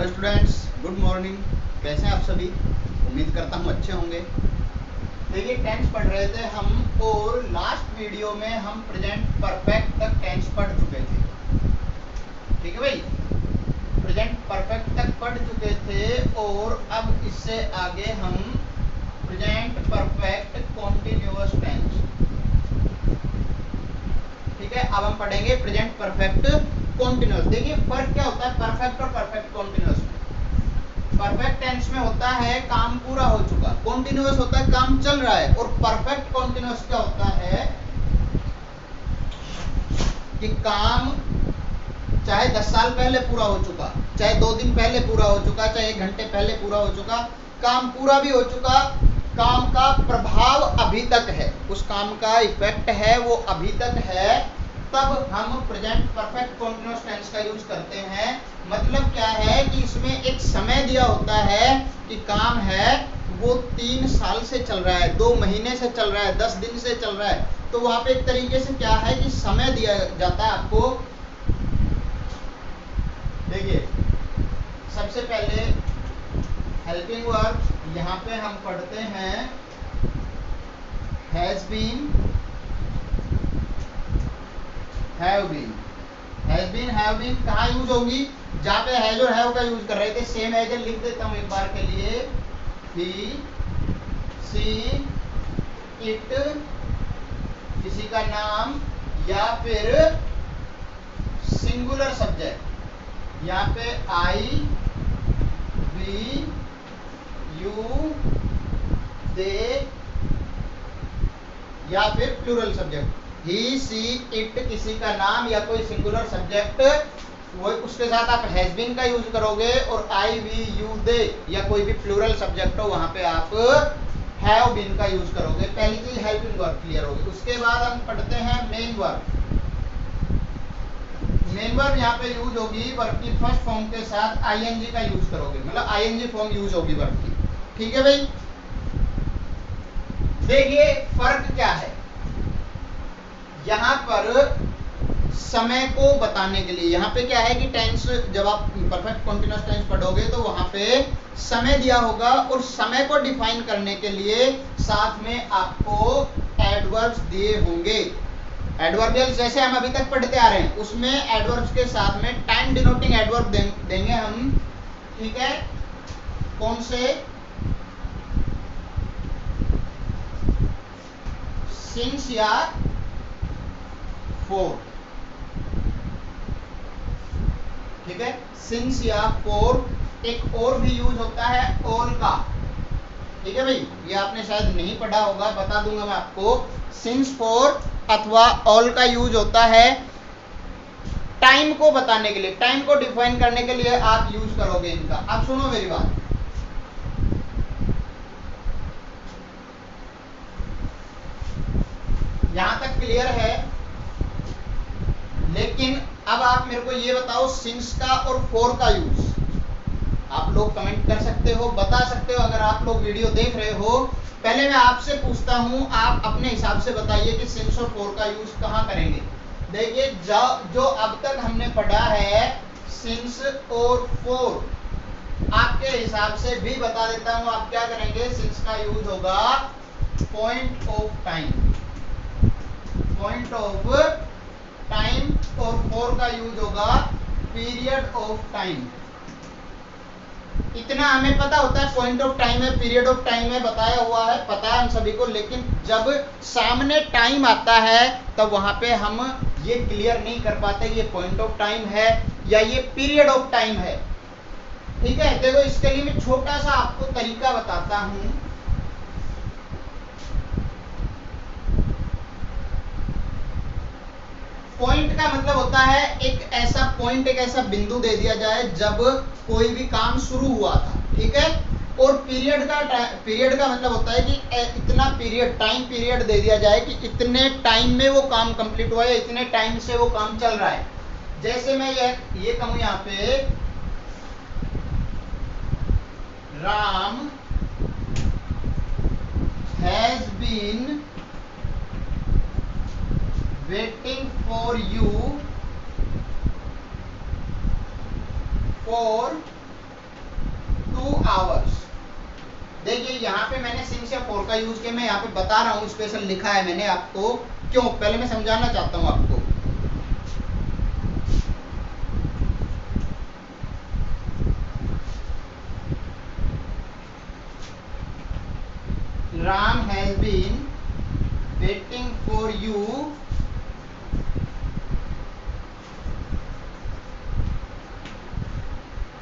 Hello students, good morning. कैसे हैं आप सभी? उम्मीद करता हूँ अच्छे होंगे। देखिए, टेंस पढ़ रहे थे हम और लास्ट वीडियो में हम प्रेजेंट परफेक्ट तक टेंस पढ़ चुके थे। ठीक है भाई, प्रेजेंट परफेक्ट तक पढ़ चुके थे और अब इससे आगे हम प्रेजेंट परफेक्ट कॉन्टिन्यूअस टेंस, ठीक है, अब हम पढ़ेंगे प्रेजेंट परफेक्ट कॉन्टिन्यूअस। देखिए फर्क क्या होता है परफेक्ट और परफेक्ट कॉन्टिन्यूअस में। परफेक्ट टेंस में होता है काम पूरा हो चुका, कॉन्टिन्यूअस होता है काम चल रहा है। और परफेक्ट कॉन्टिन्यूअस क्या होता है कि काम चाहे 10 साल पहले पूरा हो चुका, चाहे 2 दिन पहले पूरा हो चुका, चाहे 1 घंटे पहले पूरा हो चुका, काम पूरा भी हो चुका, काम का प्रभाव अभी तक है, उस काम का इफेक्ट है वो अभी तक है, तब हम प्रेजेंट परफेक्ट कॉन्टिन्यूअस टेंस का यूज करते हैं। मतलब क्या है कि इसमें एक समय दिया होता है कि काम है वो 3 साल से चल रहा है, 2 महीने से चल रहा है, 10 दिन से चल रहा है, तो वहां पे एक तरीके से क्या है कि समय दिया जाता है आपको। देखिए सबसे पहले हेल्पिंग वर्ब, यहाँ पे हम पढ़ते हैं has been, have been. Has been have been कहाँ यूज होगी? जहाँ पे हैज और हैव का यूज कर रहे थे। सेम एज लिख देता हूँ एक बार के लिए, ही सी इट, किसी का नाम या फिर सिंगुलर सब्जेक्ट, यहाँ पे आई वी यू दे, या फिर plural subject he she it, किसी का नाम या कोई सिंगुलर सब्जेक्ट, वो उसके साथ आप हैज बीन का यूज करोगे। और आई वी यू दे या कोई भी प्लूरल सब्जेक्ट हो वहां पे आप हैव बीन का यूज करोगे। पहली चीज हेल्पिंग वर्ब क्लियर होगी। उसके बाद हम पढ़ते हैं मेन वर्ब। मेन वर्ब यहाँ पे यूज होगी वर्ब की फर्स्ट फॉर्म के साथ आईएनजी का यूज करोगे, मतलब आईएनजी फॉर्म यूज होगी वर्ब की। ठीक है भाई, देखिए फर्क क्या है यहाँ पर समय को बताने के लिए। यहाँ पे क्या है कि टेंस, जब आप परफेक्ट कॉन्टिन्यूअस टेंस पढ़ोगे तो वहां पे समय दिया होगा और समय को डिफाइन करने के लिए साथ में आपको एडवर्ब्स दिए होंगे। एडवर्बियल्स जैसे हम अभी तक पढ़ते आ रहे हैं उसमें एडवर्ब्स के साथ में टाइम डिनोटिंग एडवर्ब देंगे हम। ठीक है, कौन से? सिंस या फोर। ठीक है, सिंस या फोर। एक और भी यूज होता है ऑल का। ठीक है भाई, ये आपने शायद नहीं पढ़ा होगा, बता दूंगा मैं आपको। सिंस फोर अथवा ऑल का यूज होता है टाइम को बताने के लिए, टाइम को डिफाइन करने के लिए आप यूज करोगे इनका। अब सुनो मेरी बात, यहां तक क्लियर है? लेकिन अब आप मेरे को ये बताओ सिंस का और फोर का यूज। आप लोग कमेंट कर सकते हो, बता सकते हो अगर आप लोग वीडियो देख रहे हो। पहले मैं आपसे पूछता हूं, आप अपने हिसाब से बताइए कि सिंस और फोर का यूज कहां करेंगे। देखिए जो अब तक हमने पढ़ा है सिंस और फोर, आपके हिसाब से भी बता देता हूं। आप क्या करेंगे? सिंस का यूज होगा point of time, point of time, और फोर का यूज होगा पीरियड ऑफ टाइम। इतना हमें पता होता है, पॉइंट ऑफ टाइम है, पीरियड ऑफ टाइम है, बताया हुआ है, पता है हम सभी को। लेकिन जब सामने टाइम आता है तब वहां पे हम ये क्लियर नहीं कर पाते ये पॉइंट ऑफ टाइम है या ये पीरियड ऑफ टाइम है। ठीक है, देखो इसके लिए मैं छोटा सा आपको तरीका बताता हूं। पॉइंट का मतलब होता है एक ऐसा पॉइंट, एक ऐसा बिंदु दे दिया जाए जब कोई भी काम शुरू हुआ था। ठीक है, और पीरियड का मतलब होता है कि इतना पीरियड, टाइम पीरियड दे दिया जाए कि इतने टाइम में वो काम कंप्लीट हुआ है, इतने टाइम से वो काम चल रहा है। जैसे मैं ये कहूं यहाँ पे Ram has been waiting for you for 2 hours. देखिए यहाँ पे मैंने सिंस या फॉर का यूज किया, मैं यहाँ पे बता रहा हूँ, स्पेशल लिखा है मैंने आपको, क्यों, पहले मैं समझाना चाहता हूँ आपको। Ram has been waiting for you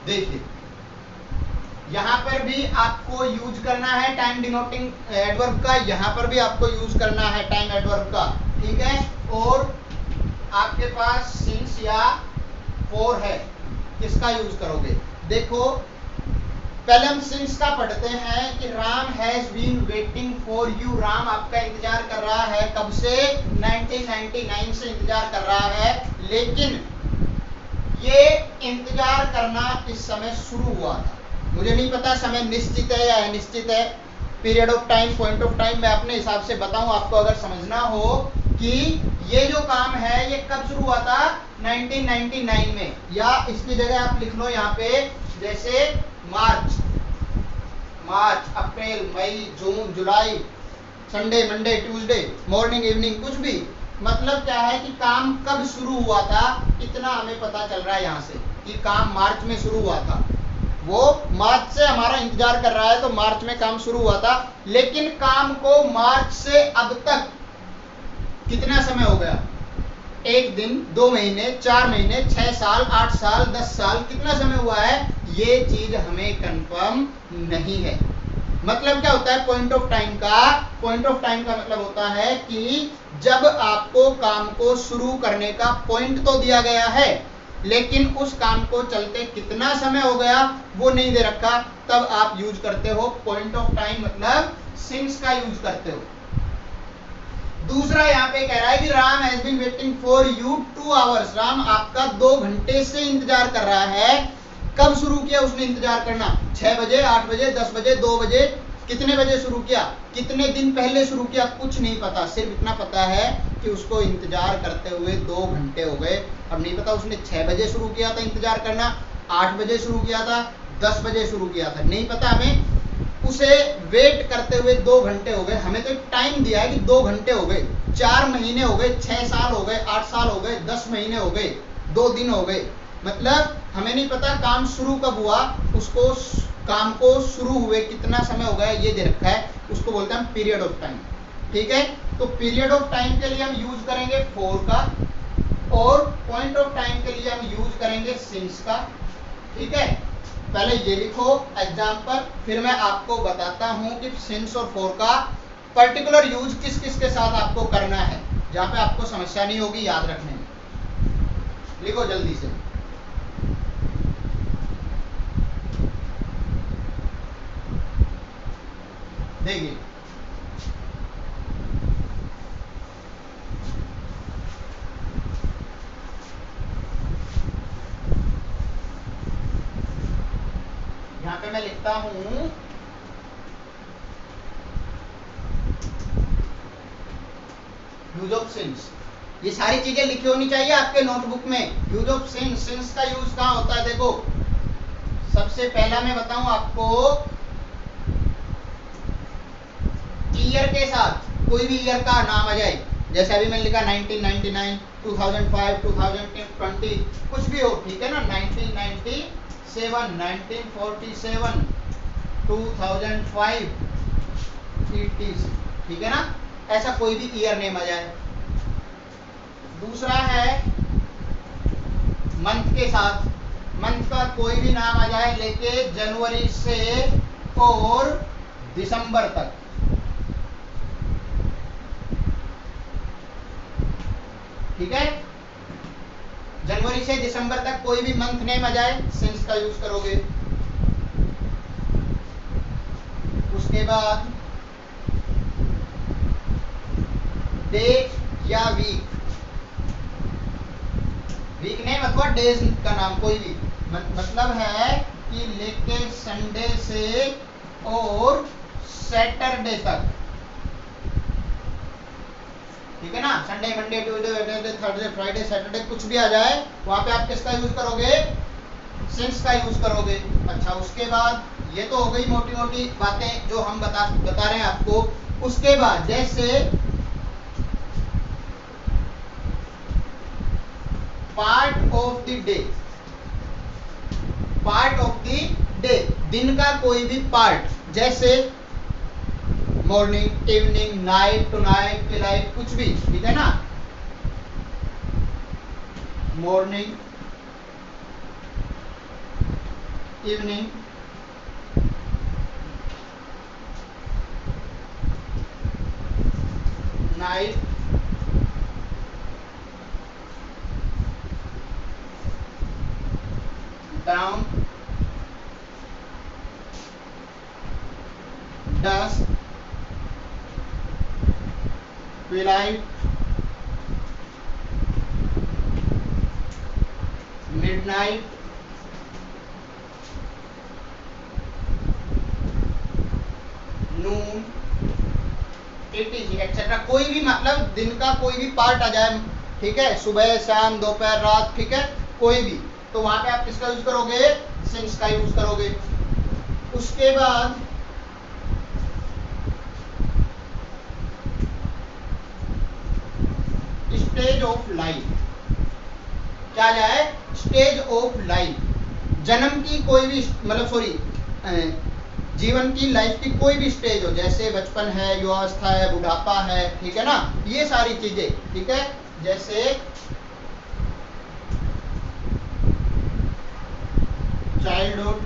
देखिए यहां पर भी आपको यूज करना है टाइम डिनोटिंग एडवर्ब का, यहां पर भी आपको यूज करना है टाइम एडवर्ब का, ठीक है। और आपके पास सिंस या फॉर है, किसका यूज करोगे? देखो पहले हम सिंस का पढ़ते हैं कि Ram has been waiting for you, Ram आपका इंतजार कर रहा है, कब से? 1999 से इंतजार कर रहा है, लेकिन ये इंतजार करना इस समय शुरू हुआ था। मुझे नहीं पता समय निश्चित है या अनिश्चित है, period of time, point of time मैं अपने हिसाब से बताऊं आपको, अगर समझना हो कि ये जो काम है ये कब शुरू हुआ था? 1999 में, या इसकी जगह आप लिख लो यहाँ पे जैसे March, April, May, June, July, Sunday, Monday, Tuesday, morning, evening, कुछ भी, मतलब क्या है कि काम कब शुरू हुआ था, इतना हमें पता चल रहा है यहाँ से कि काम मार्च में शुरू हुआ था। वो मार्च से हमारा इंतजार कर रहा है, तो मार्च में काम शुरू हुआ था, लेकिन काम को मार्च से अब तक कितना समय हो गया? 1 दिन, 2 महीने, 4 महीने, 6 साल, 8 साल, 10 साल, कितना समय हुआ है? ये चीज हमें कंफर्म नहीं है। मतलब क्या होता है पॉइंट ऑफ टाइम का? पॉइंट ऑफ टाइम का मतलब होता है कि जब आपको काम को शुरू करने का पॉइंट तो दिया गया है, लेकिन उस काम को चलते कितना समय हो गया वो नहीं दे रखा, तब आप यूज करते हो पॉइंट ऑफ टाइम, मतलब सिंस का यूज करते हो। दूसरा यहाँ पे कह रहा है कि Ram has been waiting for you 2 hours, Ram आपका 2 घंटे से इंतजार कर रहा है। कब शुरू किया उसने इंतजार करना? 6 बजे, 8 बजे, 10 बजे, 2 बजे, कितने बजे शुरू किया, कितने दिन पहले शुरू किया, कुछ नहीं पता, सिर्फ इतना पता है कि उसको इंतजार करते हुए 2 घंटे हो गए। अब नहीं पता उसने 6 बजे शुरू किया था इंतजार करना, 8 बजे शुरू किया था, 10 बजे शुरू किया था, नहीं पता हमें, उसे वेट करते हुए 2 घंटे हो गए। हमें तो एक टाइम दिया है कि 2 घंटे हो गए, 4 महीने हो गए, 6 साल हो गए, 8 साल हो गए, 10 महीने हो गए, 2 दिन हो गए, मतलब हमें नहीं पता काम शुरू कब हुआ, उसको काम को शुरू हुए कितना समय हो गया ये दे रखा है, उसको बोलते हैं पीरियड ऑफ टाइम, ठीक है। तो पीरियड ऑफ टाइम के लिए हम यूज करेंगे फॉर का, और पॉइंट ऑफ टाइम के लिए हम यूज करेंगे सिंस का, ठीक है। पहले ये लिखो एग्जाम्पल, फिर मैं आपको बताता हूं कि सिंस और फॉर का पर्टिकुलर यूज किस किस के साथ आपको करना है, जहां पे आपको समस्या नहीं होगी याद रखने में। लिखो जल्दी से। देखिए यहाँ पे मैं लिखता हूं यूज ऑफ सिंस, ये सारी चीजें लिखी होनी चाहिए आपके नोटबुक में। यूज ऑफ सिंस, सिंस का यूज कहाँ होता है? देखो सबसे पहला मैं बताऊं आपको, ईयर के साथ कोई भी ईयर का नाम आ जाए, जैसे अभी मैंने लिखा 1999, 2005, 2020, कुछ भी हो, ठीक है ना, 1997, 1947, 2005, ठीक है ना, ऐसा कोई भी ईयर नेम आ जाए। दूसरा है मंथ के साथ, मंथ का कोई भी नाम आ जाए लेके जनवरी से और दिसंबर तक, ठीक है, जनवरी से दिसंबर तक कोई भी मंथ नेम आ जाए, सिंस का यूज करोगे। उसके बाद डे या वीक, वीक नेम अथवा डेज का नाम कोई भी, मतलब है कि लेके संडे से और सैटरडे तक, ठीक है ना, Sunday, Monday, Tuesday, Wednesday, Thursday, Friday, Saturday, कुछ भी आ जाए वहां पे आप किसका यूज करोगे? सिंस का यूज करोगे। अच्छा उसके बाद ये तो हो गई मोटी मोटी बातें जो हम बता रहे हैं आपको। उसके बाद जैसे part of the day, part of the day, दिन का कोई भी पार्ट, जैसे morning, evening, night, tonight, twilight, कुछ भी, ठीक है ना। Morning, evening, night, dawn, dusk, twilight, midnight, noon, etcetera, कोई भी मतलब दिन का कोई भी पार्ट आ जाए, ठीक है, सुबह, शाम, दोपहर, रात, ठीक है, कोई भी, तो वहां पे आप किसका यूज करोगे, सिंस का यूज करोगे। उसके बाद स्टेज ऑफ लाइफ, क्या जाए, स्टेज ऑफ लाइफ, जन्म की कोई भी मतलब सॉरी जीवन की, लाइफ की कोई भी स्टेज हो, जैसे बचपन है, युवावस्था है, बुढ़ापा है, ठीक है ना, ये सारी चीजें, ठीक है, जैसे चाइल्डहुड,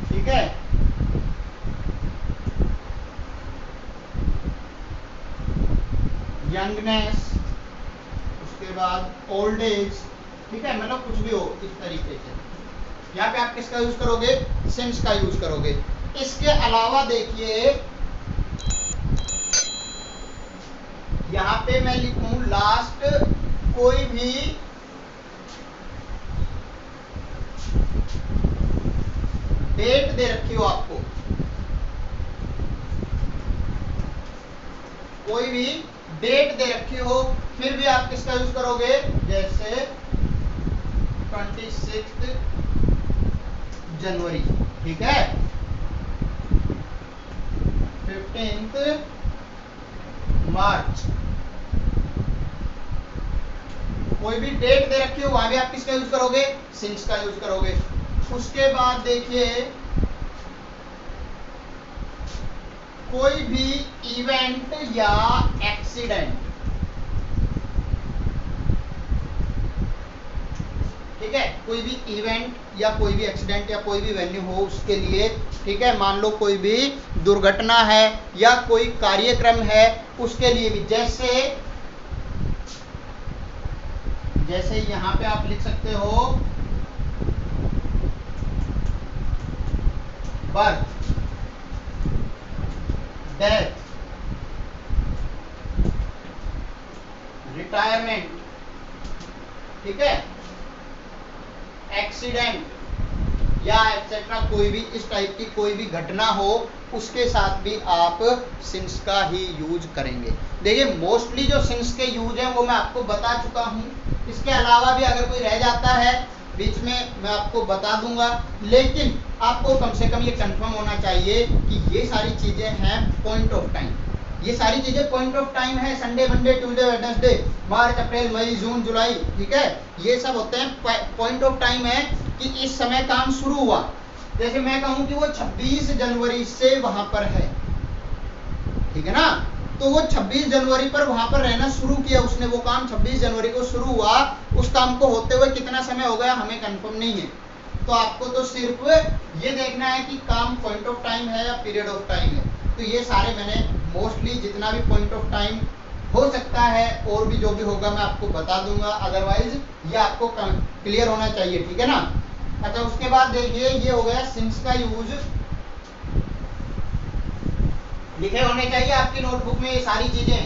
ठीक है, यंगनेस, उसके बाद ओल्ड एज, ठीक है, मतलब कुछ भी हो इस तरीके से, यहाँ पे आप किसका यूज करोगे, सिंस का यूज करोगे। इसके अलावा देखिए यहाँ पे मैं लिखूं लास्ट, कोई भी डेट दे रखी हो आपको, कोई भी डेट दे रखी हो, फिर भी आप किसका यूज करोगे, जैसे 26 जनवरी, ठीक है, 15 मार्च, कोई भी डेट दे रखी हो वहां भी आप किसका यूज करोगे, सिंस का यूज करोगे। उसके बाद देखिए कोई भी इवेंट या एक्सीडेंट, ठीक है, कोई भी इवेंट या कोई भी एक्सीडेंट या कोई भी वेन्यू हो उसके लिए, ठीक है, मान लो कोई भी दुर्घटना है या कोई कार्यक्रम है उसके लिए भी, जैसे यहां पे आप लिख सकते हो बर्थ, डेथ, रिटायरमेंट, ठीक है, एक्सीडेंट या एक्सेट्रा, कोई भी इस टाइप की कोई भी घटना हो उसके साथ भी आप सिंस का ही यूज करेंगे। देखिए मोस्टली जो सिंस के यूज है वो मैं आपको बता चुका हूं, इसके अलावा भी अगर कोई रह जाता है बीच में मैं आपको बता दूंगा, लेकिन आपको कम से कम ये कंफर्म होना चाहिए कि ये सारी चीजें हैं पॉइंट ऑफ टाइम, ये सारी चीजें पॉइंट ऑफ टाइम है, संडे, मंडे, ट्यूसडे, वेडनेसडे, मार्च, अप्रैल, मई, जून, जुलाई, ठीक है, ये सब होते हैं पॉइंट ऑफ टाइम है कि इस समय काम शुरू हुआ। जैसे मैं कहूं कि वो 26 जनवरी से वहां पर है, ठीक है ना, तो वो 26 जनवरी पर वहां पर रहना शुरू किया उसने, वो काम 26 जनवरी को शुरू हुआ, उस काम को होते हुए कितना समय हो गया हमें कंफर्म नहीं है, तो आपको तो सिर्फ ये देखना है कि काम पॉइंट ऑफ टाइम है या पीरियड ऑफ टाइम है। तो ये सारे मैंने मोस्टली जितना भी पॉइंट ऑफ टाइम हो सकता है और भी जो भी होगा मैं आपको बता दूंगा, अदरवाइज ये आपको क्लियर होना चाहिए, ठीक है ना। अच्छा उसके बाद देखिए ये हो गया सिंस का यूज, लिखे होने चाहिए आपकी नोटबुक में ये सारी चीजें।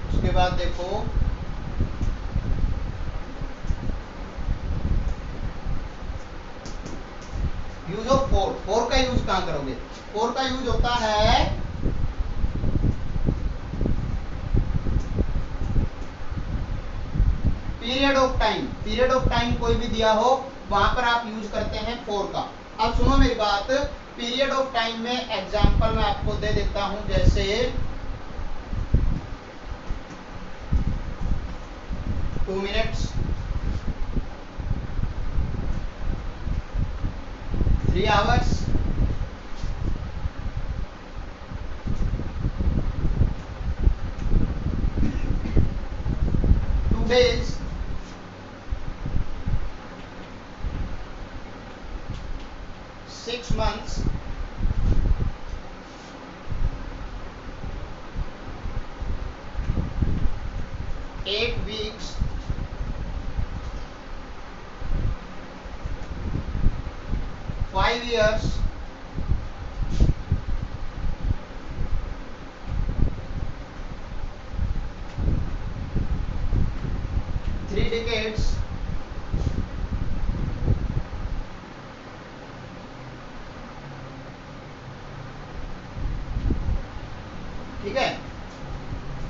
उसके बाद देखो यूज ऑफ फोर, फोर का यूज कहां करोगे, फोर का यूज होता है पीरियड ऑफ टाइम कोई भी दिया हो वहां पर आप यूज करते हैं फॉर का। अब सुनो मेरी बात, पीरियड ऑफ टाइम में एग्जांपल मैं आपको दे देता हूं, जैसे 2 minutes, 3 hours, 2 days, 6 months, 8 weeks, 5 years, 3 decades, ठीक है।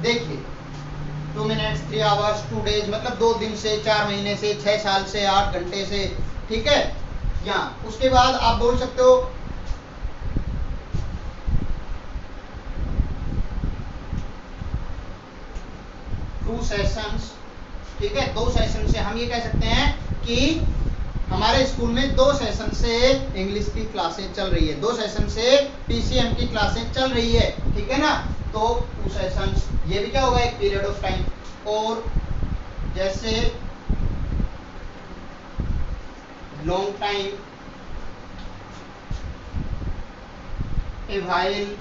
देखिए 2 मिनट्स, 3 आवर्स, 2 डेज, मतलब 2 दिन से, 4 महीने से, 6 साल से, 8 घंटे से, ठीक है। या उसके बाद आप बोल सकते हो 2 सेशंस, ठीक है। 2 सेशन से हम ये कह सकते हैं कि हमारे स्कूल में 2 सेशन से इंग्लिश की क्लासें चल रही है, 2 सेशन से पीसीएम की क्लासें चल रही है, ठीक है ना। तो 2 सेशंस, ये भी क्या होगा, एक पीरियड ऑफ टाइम। और जैसे long time, A while,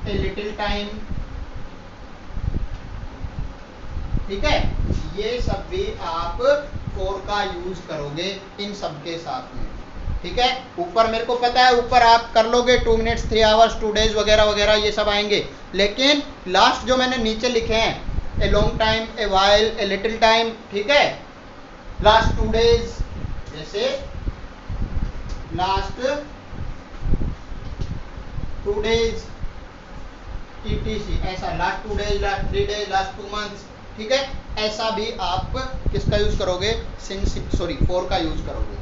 a little time, ठीक है। ये सब भी आप फॉर का यूज करोगे इन सब के साथ में, ठीक है। ऊपर मेरे को पता है, ऊपर आप कर लोगे 2 मिनट्स, 3 आवर्स, 2 डेज वगैरह वगैरह, ये सब आएंगे। लेकिन लास्ट जो मैंने नीचे लिखे हैं, a long time, A while, a little time, ठीक है, लास्ट 2 डेज, जैसे लास्ट 2 डेज टीटीसी, ऐसा last 2 days, last 3 days, last 2 months, ठीक है। ऐसा भी आप किसका यूज करोगे, फॉर का यूज करोगे,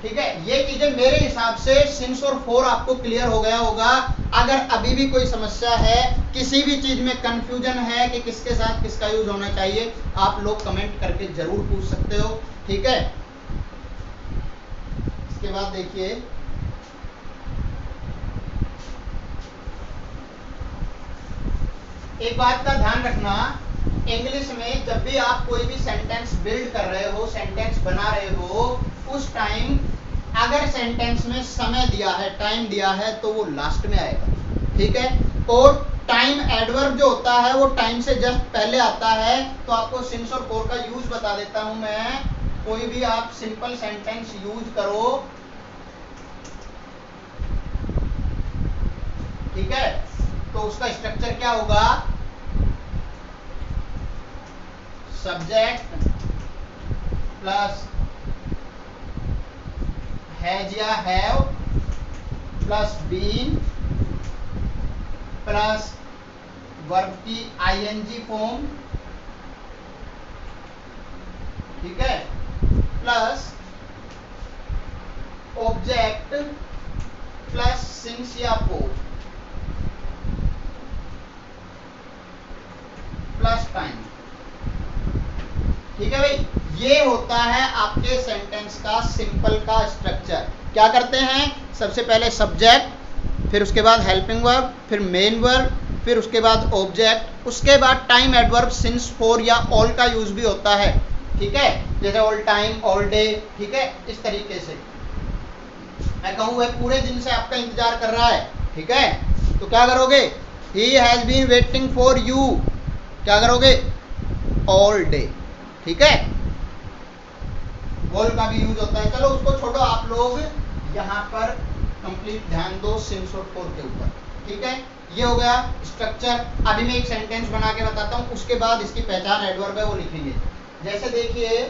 ठीक है। ये चीजें मेरे हिसाब से सिंस और फॉर आपको क्लियर हो गया होगा। अगर अभी भी कोई समस्या है, किसी भी चीज में कंफ्यूजन है कि किसके साथ किसका यूज होना चाहिए, आप लोग कमेंट करके जरूर पूछ सकते हो, ठीक है। इसके बाद देखिए, एक बात का ध्यान रखना, इंग्लिश में जब भी आप कोई भी सेंटेंस बिल्ड कर रहे हो, सेंटेंस बना रहे हो, उस टाइम अगर सेंटेंस में समय दिया है, टाइम दिया है, तो वो लास्ट में आएगा, ठीक है। और टाइम एडवर्ब जो होता है वो टाइम से जस्ट पहले आता है। तो आपको सिंस और फॉर का यूज बता देता हूं मैं। कोई भी आप सिंपल सेंटेंस यूज करो, ठीक है, तो उसका स्ट्रक्चर क्या होगा, सब्जेक्ट प्लस हैज या have plus been plus verb की आईएनजी फॉर्म, ठीक है, प्लस ऑब्जेक्ट प्लस सिंस या फॉर प्लस टाइम, ठीक है भाई। ये होता है आपके सेंटेंस का सिंपल का स्ट्रक्चर। क्या करते हैं, सबसे पहले सब्जेक्ट, फिर उसके बाद हेल्पिंग वर्ब, फिर मेन वर्ब, फिर उसके बाद ऑब्जेक्ट, उसके बाद टाइम एडवर्ब सिंस फॉर या ऑल का यूज भी होता है, ठीक है, जैसे ऑल टाइम, ऑल डे, ठीक है। इस तरीके से मैं कहूँ वह पूरे दिन से आपका इंतजार कर रहा है, ठीक है, तो क्या करोगे, he has been waiting for you, क्या करोगे, ऑल डे, ठीक है। ऑल का भी यूज होता है। चलो उसको छोड़ो, आप लोग यहाँ पर कंप्लीट ध्यान दो सिंस और फॉर के ऊपर, ठीक है। ये हो गया स्ट्रक्चर। अभी मैं एक सेंटेंस बना के बताता हूँ, उसके बाद इसकी पहचान एडवर्ब है वो लिखेंगे। जैसे देखिए,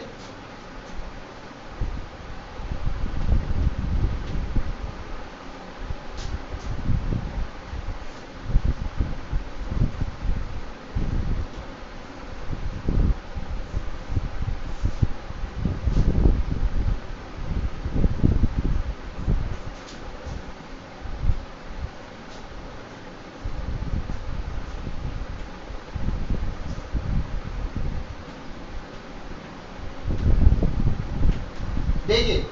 देखिए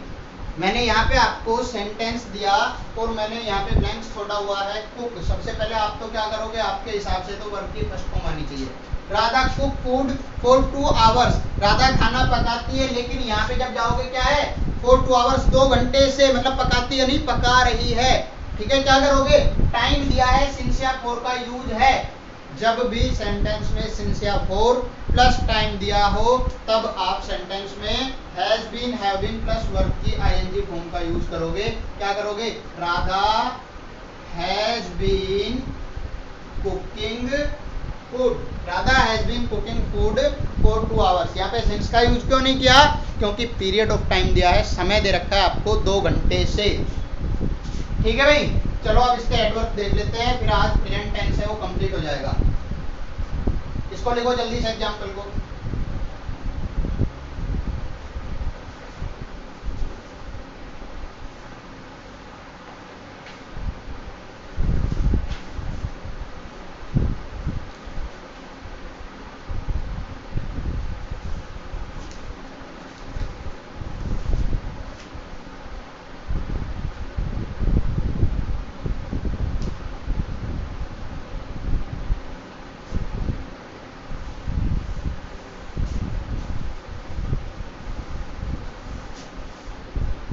मैंने यहाँ पे आपको सेंटेंस दिया और मैंने यहाँ पे ब्लैंक्स छोड़ा हुआ है कुक। सबसे पहले आप तो क्या करोगे, आपके हिसाब से तो वर्ब की फर्स्ट फॉर्म आनी चाहिए। Radha cook food for 2 hours, Radha खाना पकाती है, लेकिन यहाँ पे जब जाओगे क्या है, फॉर 2 आवर्स, 2 घंटे से, मतलब पकाती है नहीं, पका रही है। ठीक है, क्या करोगे, टाइम दिया है, सिंस या फॉर का यूज है। जब भी सेंटेंस में सिंस या फॉर प्लस टाइम दिया हो तब आप सेंटेंस में has been, have been plus verb की आईएनजी फॉर्म का यूज करोगे। क्या करोगे, Radha has been cooking food, Radha has been cooking food for 2 hours. यहाँ पे सिंस का यूज क्यों नहीं किया, क्योंकि पीरियड ऑफ टाइम दिया है, समय दे रखा है आपको 2 घंटे से। ठीक है भाई, चलो अब इसके एडवर्ब देख लेते हैं, फिर आज प्रेजेंट टेंस है वो कंप्लीट हो जाएगा। इसको लिखो जल्दी से एग्जाम्पल को।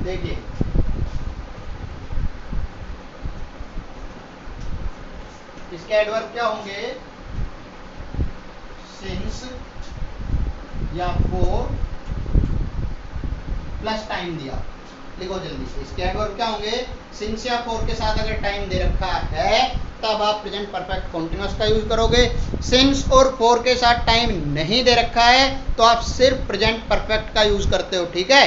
देखिए इसके एडवर्ब क्या होंगे, सिंस या फॉर प्लस टाइम दिया। लिखो जल्दी से, इसके एडवर्ब क्या होंगे, सिंस या फॉर के साथ अगर टाइम दे रखा है तब आप प्रेजेंट परफेक्ट कॉन्टिन्यूअस का यूज करोगे। सिंस और फॉर के साथ टाइम नहीं दे रखा है तो आप सिर्फ प्रेजेंट परफेक्ट का यूज करते हो। ठीक है,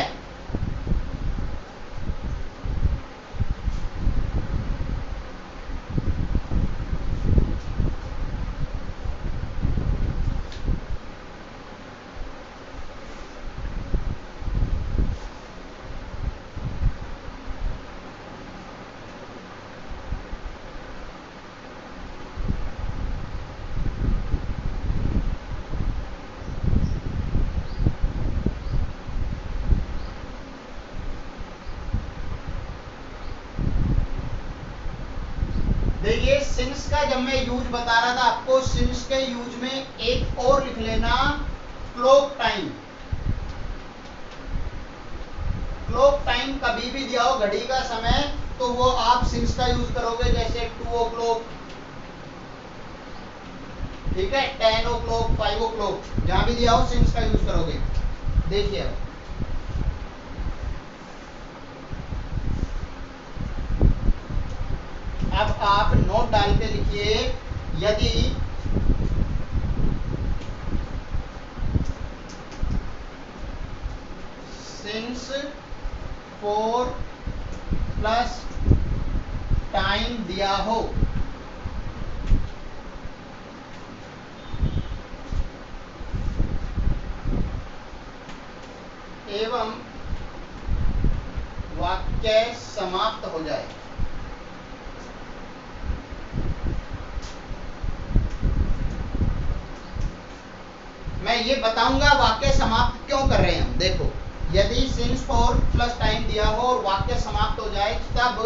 देखिए सिंस का जब मैं यूज बता रहा था आपको, सिंस के यूज में एक और लिख लेना, क्लॉक टाइम। क्लॉक टाइम कभी भी दिया हो, घड़ी का समय, तो वो आप सिंस का यूज करोगे, जैसे 2 o'clock, ठीक है, 10 o'clock, 5 o'clock, जहां भी दिया हो सिंस का यूज करोगे। देखिए अब आप नोट डाल के लिखिए, यदि सिंस फॉर प्लस टाइम दिया हो एवं वाक्य समाप्त हो जाए, मैं ये बताऊंगा वाक्य समाप्त क्यों कर रहे हैं हम। देखो, यदि सिंस फॉर प्लस टाइम दिया हो और वाक्य समाप्त हो जाए तब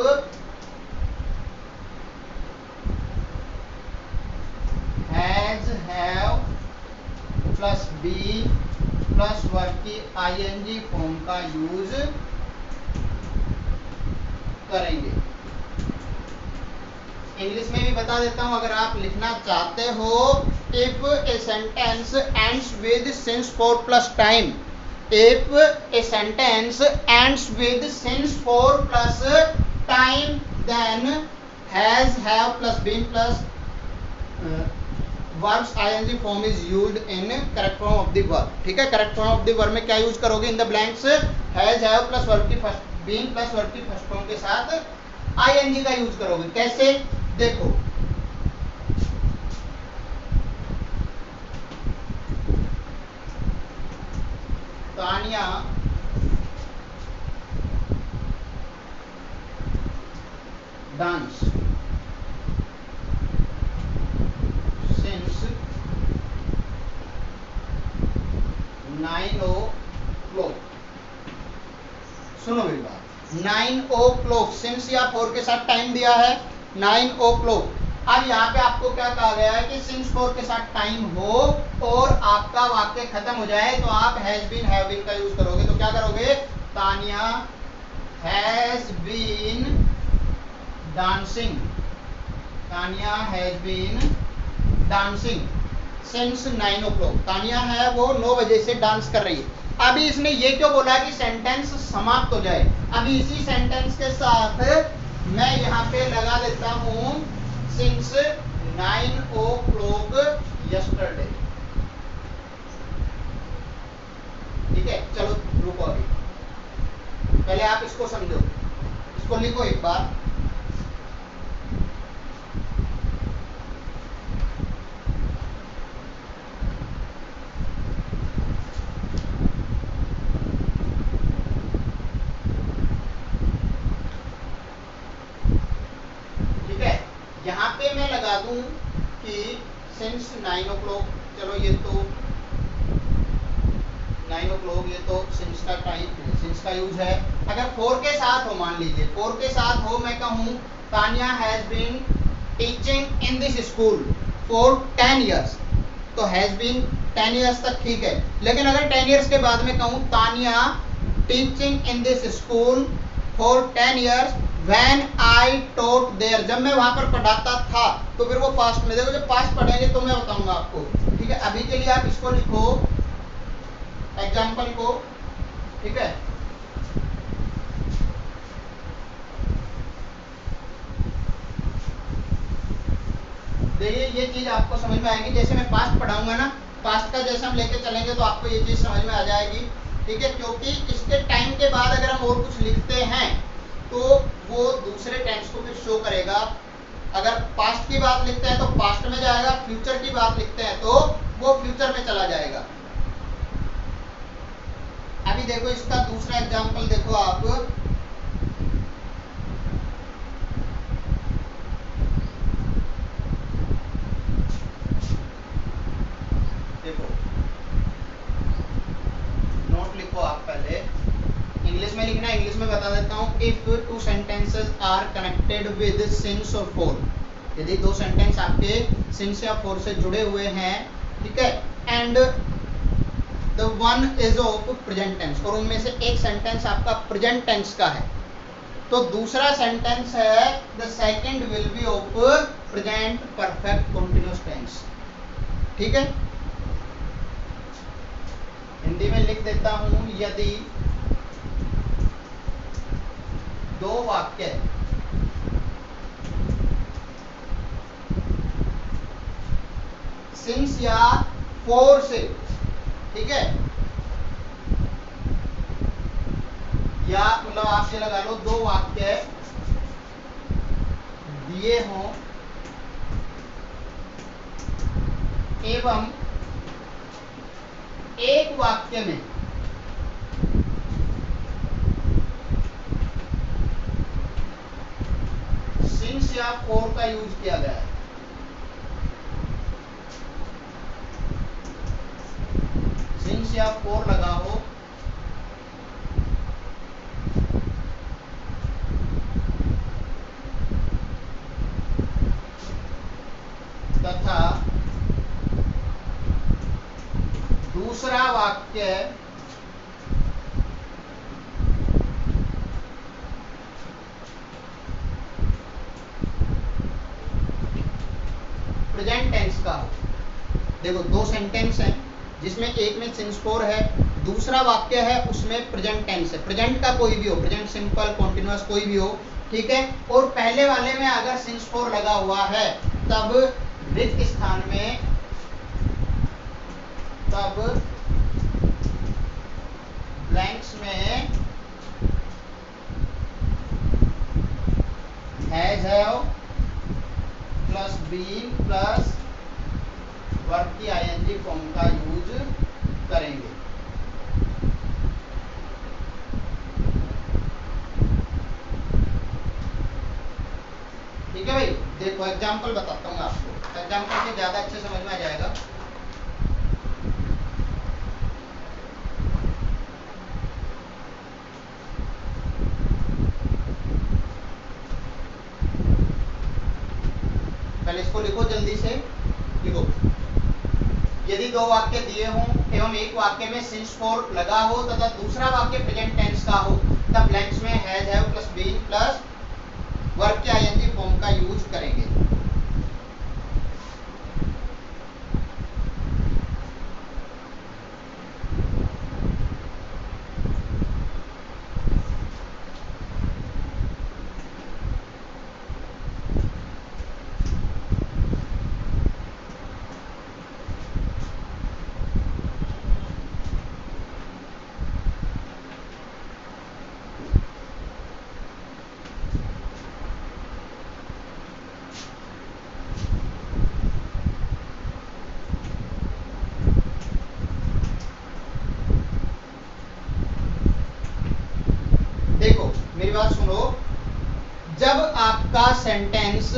has, have plus be plus verb की आईएनजी फॉर्म का यूज करेंगे। इंग्लिश में भी बता देता हूं, अगर आप लिखना चाहते हो, if a sentence ends with since for plus time, if a sentence ends with since for plus time, then has, have plus been plus verbs ING form is used in correct form of the verb. ठीक है, correct form of the verb में क्या use करोगे, in the blanks has, have plus verb की first, been plus verb की first form के साथ ING का यूज करोगे। कैसे, देखो तानिया डांस सिंस 9 o'clock, सुनो मेरी बात, 9 o'clock, सिंस या फोर के साथ टाइम दिया है 9 o'clock। अब यहाँ पे आपको क्या कहा गया है कि सिंस फोर के साथ टाइम हो और आपका वाक्य खत्म हो जाए तो आप हैज बीन हैव बीन का यूज करोगे। तो क्या करोगे, Tania has been dancing, Tania has been dancing since 9 o'clock। Tania है वो 9 बजे से डांस कर रही है। अभी इसने ये क्यों बोला कि सेंटेंस समाप्त हो जाए, अभी इसी सेंटेंस के साथ मैं यहाँ पे लगा देता हूँ सिंस 9 o'clock yesterday। ठीक है, चलो रुको, अभी पहले आप इसको समझो, इसको लिखो एक बार। यहाँ पे मैं लगा दूं कि सिंस 9 o'clock, चलो ये तो 9 o'clock, ये तो सिंस का टाइम, सिंस का यूज है। अगर 4 के साथ हो, मान लीजिए 4 के साथ हो, मैं कहूँ Tania has been teaching in this school for 10 years, तो हैज बीन 10 years तक ठीक है। लेकिन अगर 10 years के बाद में कहूँ Tania teaching in this school for 10 years When I taught there, जब मैं वहां पर पढ़ाता था, तो फिर वो पास्ट में, देखो जब पास्ट पढ़ेंगे तो मैं बताऊंगा आपको। ठीक है, अभी के लिए आप इसको लिखो, एग्जाम्पल को। ठीक है, देखिए ये चीज आपको समझ में आएगी। जैसे मैं पास्ट पढ़ाऊंगा ना, पास्ट का जैसे हम लेके चलेंगे तो आपको ये चीज समझ में आ जाएगी। ठीक है, क्योंकि इसके टाइम के बाद अगर हम और कुछ लिखते हैं तो वो दूसरे टेंस को फिर शो करेगा। अगर पास्ट की बात लिखते हैं तो पास्ट में जाएगा, फ्यूचर की बात लिखते हैं तो वो फ्यूचर में चला जाएगा। अभी देखो इसका दूसरा एग्जांपल देखो आप, देखो नोट लिखो आप, पहले इंग्लिश में लिखना, इंग्लिश में बता देता हूँ। If two sentences are connected with since और फोर, यदि दो सेंटेंस आपके सिंस या फोर से जुड़े हुए हैं, ठीक है, and the one is of present tense, और उनमें से एक सेंटेंस आपका प्रेजेंट टेंस का है, तो दूसरा सेंटेंस है the second will be of present perfect continuous tense. ठीक है, हिंदी में लिख देता हूं, यदि दो वाक्य सिंस या फोर से, ठीक है, या मतलब आप ये लगा लो दो वाक्य दिए हों एवं एक वाक्य में सिंस या फोर का यूज किया गया है, सिंस या फोर लगा हो, तथा दूसरा वाक्य प्रेजेंट टेंस का हो। देखो दो सेंटेंस हैं जिसमें एक में सिंस फोर है, दूसरा वाक्य है उसमें प्रेजेंट टेंस है, प्रेजेंट का कोई भी हो, प्रेजेंट सिंपल कॉन्टिन्यूअस कोई भी हो, ठीक है, और पहले वाले में अगर सिंस फोर लगा हुआ है तब रिक्त स्थान में, तब ब्लैंक्स में has have plus been plus verb की आईएनजी फॉर्म का यूज करेंगे। ठीक है भाई, देखो एग्जांपल बताता हूँ आपको, एग्जांपल से ज्यादा अच्छे समझ में आ जाएगा। पहले इसको लिखो जल्दी से, लिखो। यदि दो वाक्य दिए हों एवं एक वाक्य में सिंस फॉर लगा हो तथा दूसरा वाक्य प्रेजेंट टेंस का हो, तब ब्लैंक्स में has, have plus been plus verb के आईएनजी फॉर्म का यूज करेंगे। देखो मेरी बात सुनो, जब आपका सेंटेंस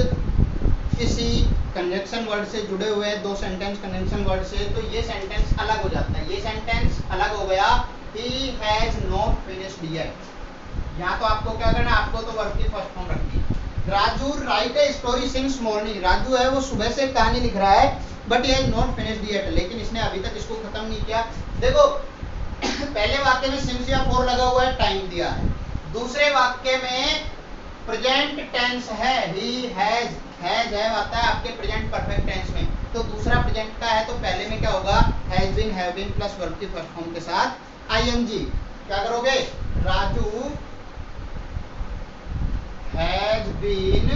किसी कंजक्शन वर्ड से जुड़े हुए हैं, दो सेंटेंस कंजक्शन वर्ड से, तो ये सेंटेंस अलग हो जाता है। ये सेंटेंस अलग हो गया, he has not finished yet। यहाँ तो आपको क्या करना है, आपको तो वर्ब की फर्स्ट फॉर्म रखनी है। Raju right a story since morning, Raju है वो सुबह से कहानी लिख रहा है, but he has not finished yet, लेकिन इसने अभी तक इसको खत्म नहीं किया। देखो पहले वाक्य में सिंस या फॉर लगा हुआ है, टाइम दिया है। दूसरे वाक्य में प्रेजेंट टेंस है, ही हैज, हैज है आता है आपके प्रेजेंट परफेक्ट टेंस में, तो दूसरा प्रेजेंट का है, तो पहले में क्या होगा, has been, have been plus verb की फर्स्ट फॉर्म के साथ आईएनजी। क्या करोगे, राजू हैज बीन